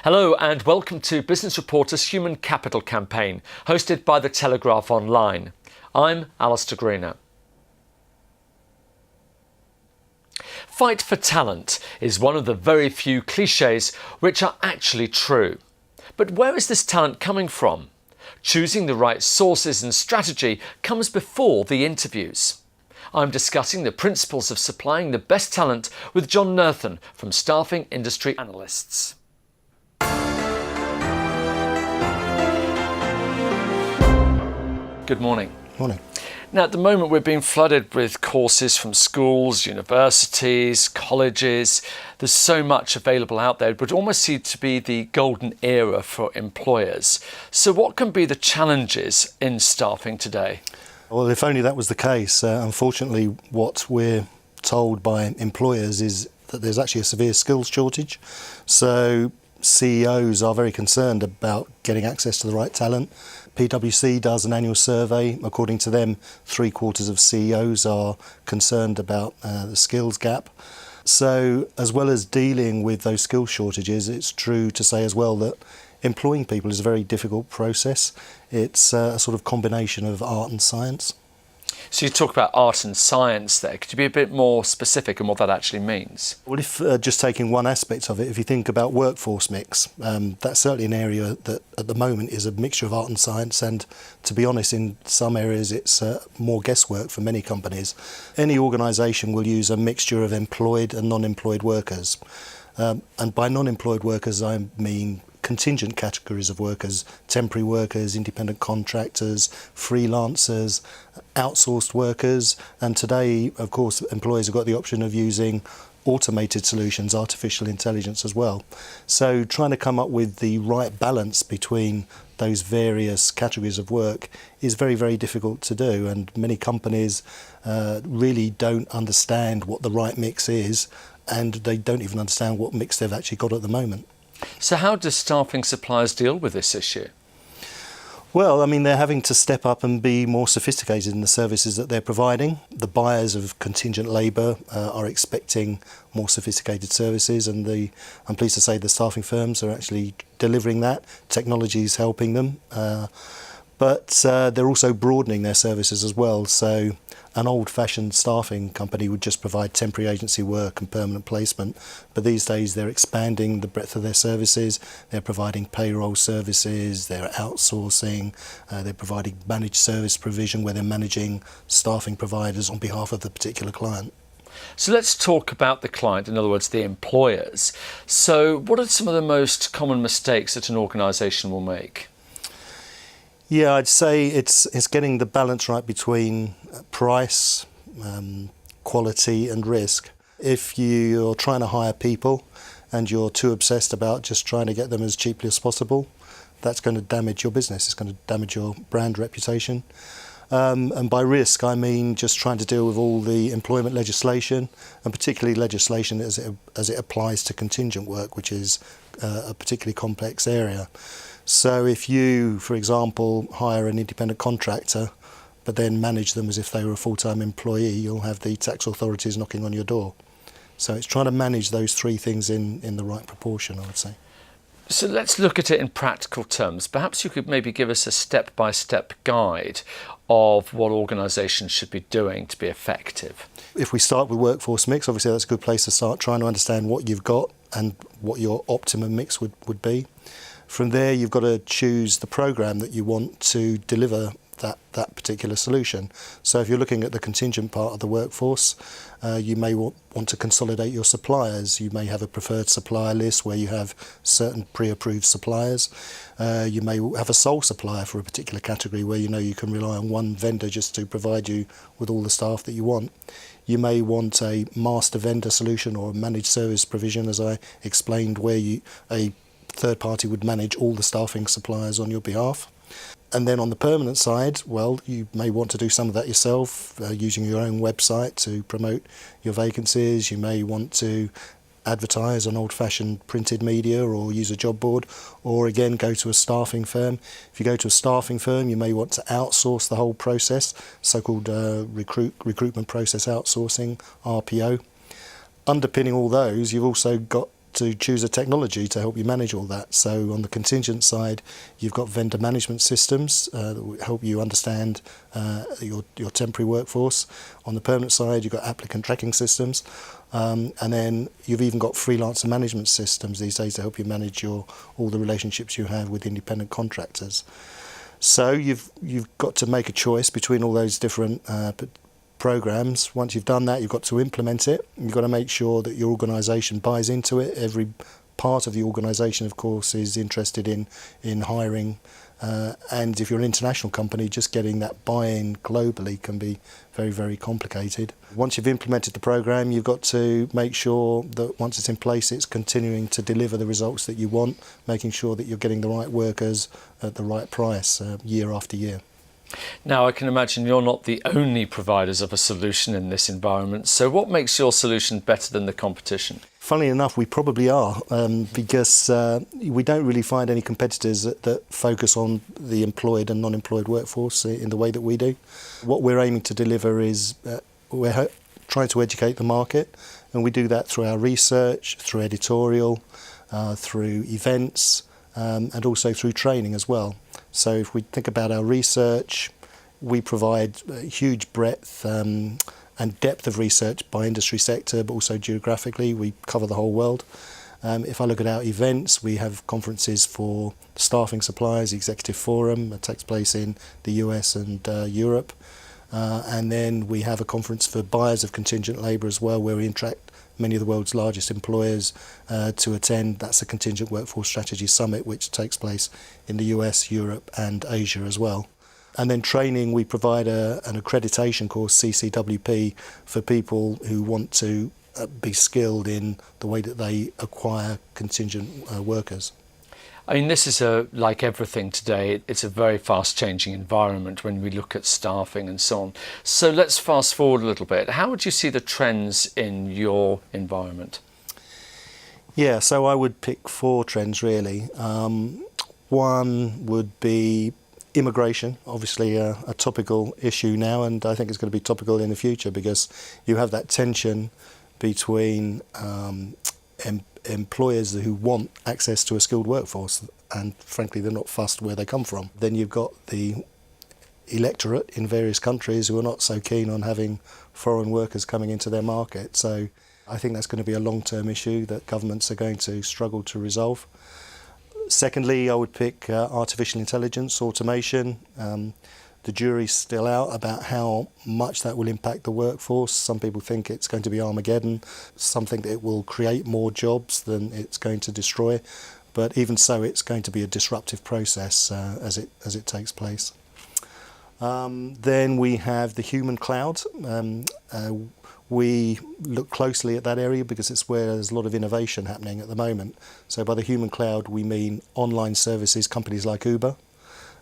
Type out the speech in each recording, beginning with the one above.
Hello and welcome to Business Reporter's Human Capital campaign, hosted by the Telegraph Online. I'm Alistair Greener. Fight for talent is one of the very few cliches which are actually true. But where is this talent coming from? Choosing the right sources and strategy comes before the interviews. I'm discussing the principles of supplying the best talent with John Nurthen from Staffing Industry Analysts. Good morning. Morning. Now, at the moment, we're being flooded with courses from schools, universities, colleges. There's so much available out there. It would almost seem to be the golden era for employers. So what can be the challenges in staffing today? Well, if only that was the case. Unfortunately, what we're told by employers is that there's actually a severe skills shortage. So CEOs are very concerned about getting access to the right talent. PwC does an annual survey. According to them, 3/4 of CEOs are concerned about the skills gap. So as well as dealing with those skills shortages, it's true to say as well that employing people is a very difficult process. It's a sort of combination of art and science. So you talk about art and science there. Could you be a bit more specific on what that actually means? Well, if just taking one aspect of it, if you think about workforce mix, that's certainly an area that at the moment is a mixture of art and science, and to be honest, in some areas it's more guesswork for many companies. Any organisation will use a mixture of employed and non-employed workers. And by non-employed workers I mean contingent categories of workers, temporary workers, independent contractors, freelancers, outsourced workers, and today, of course, employers have got the option of using automated solutions, artificial intelligence as well. So trying to come up with the right balance between those various categories of work is very, very difficult to do, and many companies really don't understand what the right mix is, and they don't even understand what mix they've actually got at the moment. So how do staffing suppliers deal with this issue? Well, I mean, they're having to step up and be more sophisticated in the services that they're providing. The buyers of contingent labour are expecting more sophisticated services, and I'm pleased to say the staffing firms are actually delivering that. Technology is helping them, but they're also broadening their services as well. So an old-fashioned staffing company would just provide temporary agency work and permanent placement, but these days they're expanding the breadth of their services. They're providing payroll services, they're outsourcing, they're providing managed service provision where they're managing staffing providers on behalf of the particular client. So let's talk about the client, in other words, the employers. So what are some of the most common mistakes that an organisation will make? Yeah, I'd say it's getting the balance right between price, quality and risk. If you're trying to hire people and you're too obsessed about just trying to get them as cheaply as possible, that's going to damage your business. It's going to damage your brand reputation. And by risk, I mean just trying to deal with all the employment legislation, and particularly legislation as it applies to contingent work, which is a particularly complex area. So if you, for example, hire an independent contractor, but then manage them as if they were a full-time employee, you'll have the tax authorities knocking on your door. So it's trying to manage those three things in the right proportion, I would say. So let's look at it in practical terms. Perhaps you could maybe give us a step-by-step guide of what organisations should be doing to be effective. If we start with workforce mix, obviously that's a good place to start, trying to understand what you've got and what your optimum mix would be. From there, you've got to choose the program that you want to deliver that particular solution. So if you're looking at the contingent part of the workforce, you may want to consolidate your suppliers. You may have a preferred supplier list where you have certain pre-approved suppliers. You may have a sole supplier for a particular category where you know you can rely on one vendor just to provide you with all the staff that you want. You may want a master vendor solution or a managed service provision, as I explained, where a third party would manage all the staffing suppliers on your behalf. And then on the permanent side, well, you may want to do some of that yourself, using your own website to promote your vacancies. You may want to advertise on old-fashioned printed media or use a job board, or again go to a staffing firm. If you go to a staffing firm, you may want to outsource the whole process, so-called recruitment process outsourcing, RPO. Underpinning all those, you've also got to choose a technology to help you manage all that. So on the contingent side, you've got vendor management systems that will help you understand your temporary workforce. On the permanent side, you've got applicant tracking systems. And then you've even got freelancer management systems these days to help you manage all the relationships you have with independent contractors. So you've got to make a choice between all those different programs. Once you've done that, you've got to implement it. You've got to make sure that your organisation buys into it. Every part of the organisation, of course, is interested in hiring. And if you're an international company, just getting that buy-in globally can be very, very complicated. Once you've implemented the program, you've got to make sure that once it's in place, it's continuing to deliver the results that you want, making sure that you're getting the right workers at the right price year after year. Now, I can imagine you're not the only providers of a solution in this environment. So what makes your solution better than the competition? Funnily enough, we probably are, because we don't really find any competitors that focus on the employed and non-employed workforce in the way that we do. What we're aiming to deliver is we're trying to educate the market, and we do that through our research, through editorial, through events, and also through training as well. So if we think about our research, we provide a huge breadth and depth of research by industry sector, but also geographically. We cover the whole world. If I look at our events, we have conferences for staffing suppliers, Executive Forum, that takes place in the US and Europe. And then we have a conference for buyers of contingent labour as well, where we interact many of the world's largest employers to attend. That's the Contingent Workforce Strategy Summit, which takes place in the US, Europe and Asia as well. And then training, we provide an accreditation course, CCWP, for people who want to be skilled in the way that they acquire contingent workers. I mean, this is like everything today, it's a very fast-changing environment when we look at staffing and so on. So let's fast forward a little bit. How would you see the trends in your environment? Yeah, so I would pick 4 trends really. One would be immigration, obviously a topical issue now, and I think it's going to be topical in the future because you have that tension between employers who want access to a skilled workforce, and frankly they're not fussed where they come from. Then you've got the electorate in various countries who are not so keen on having foreign workers coming into their market. So I think that's going to be a long-term issue that governments are going to struggle to resolve. Secondly, I would pick artificial intelligence, automation. The jury's still out about how much that will impact the workforce. Some people think it's going to be Armageddon, something that it will create more jobs than it's going to destroy. But even so, it's going to be a disruptive process as it takes place. Then we have the human cloud. We look closely at that area because it's where there's a lot of innovation happening at the moment. So by the human cloud, we mean online services, companies like Uber.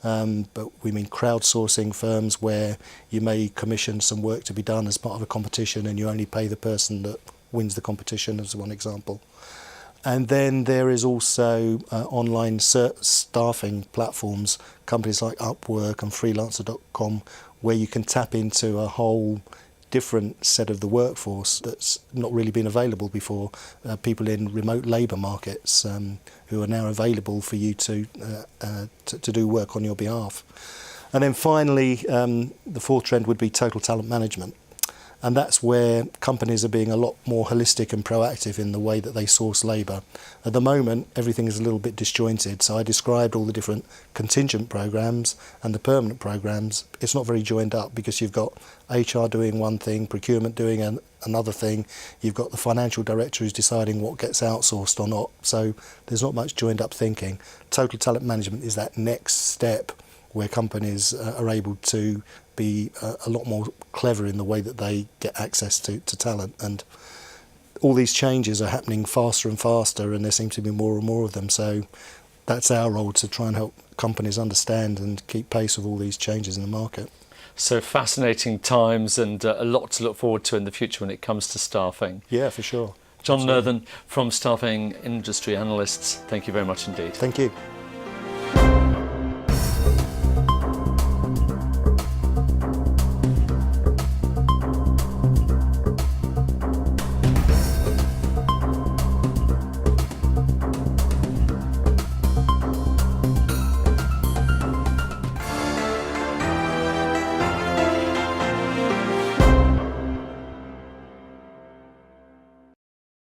But we mean crowdsourcing firms where you may commission some work to be done as part of a competition and you only pay the person that wins the competition, as one example. And then there is also online staffing platforms, companies like Upwork and freelancer.com, where you can tap into a whole different set of the workforce that's not really been available before. People in remote labour markets who are now available for you to do work on your behalf. And then finally, the 4th trend would be total talent management. And that's where companies are being a lot more holistic and proactive in the way that they source labour. At the moment, everything is a little bit disjointed. So I described all the different contingent programmes and the permanent programmes. It's not very joined up because you've got HR doing one thing, procurement doing another thing. You've got the financial director who's deciding what gets outsourced or not. So there's not much joined up thinking. Total talent management is that next step where companies are able to be a lot more clever in the way that they get access to talent. And all these changes are happening faster and faster, and there seem to be more and more of them. So that's our role, to try and help companies understand and keep pace with all these changes in the market. So fascinating times, and a lot to look forward to in the future when it comes to staffing. Yeah, for sure. John Nurthen from Staffing Industry Analysts, thank you very much indeed. Thank you.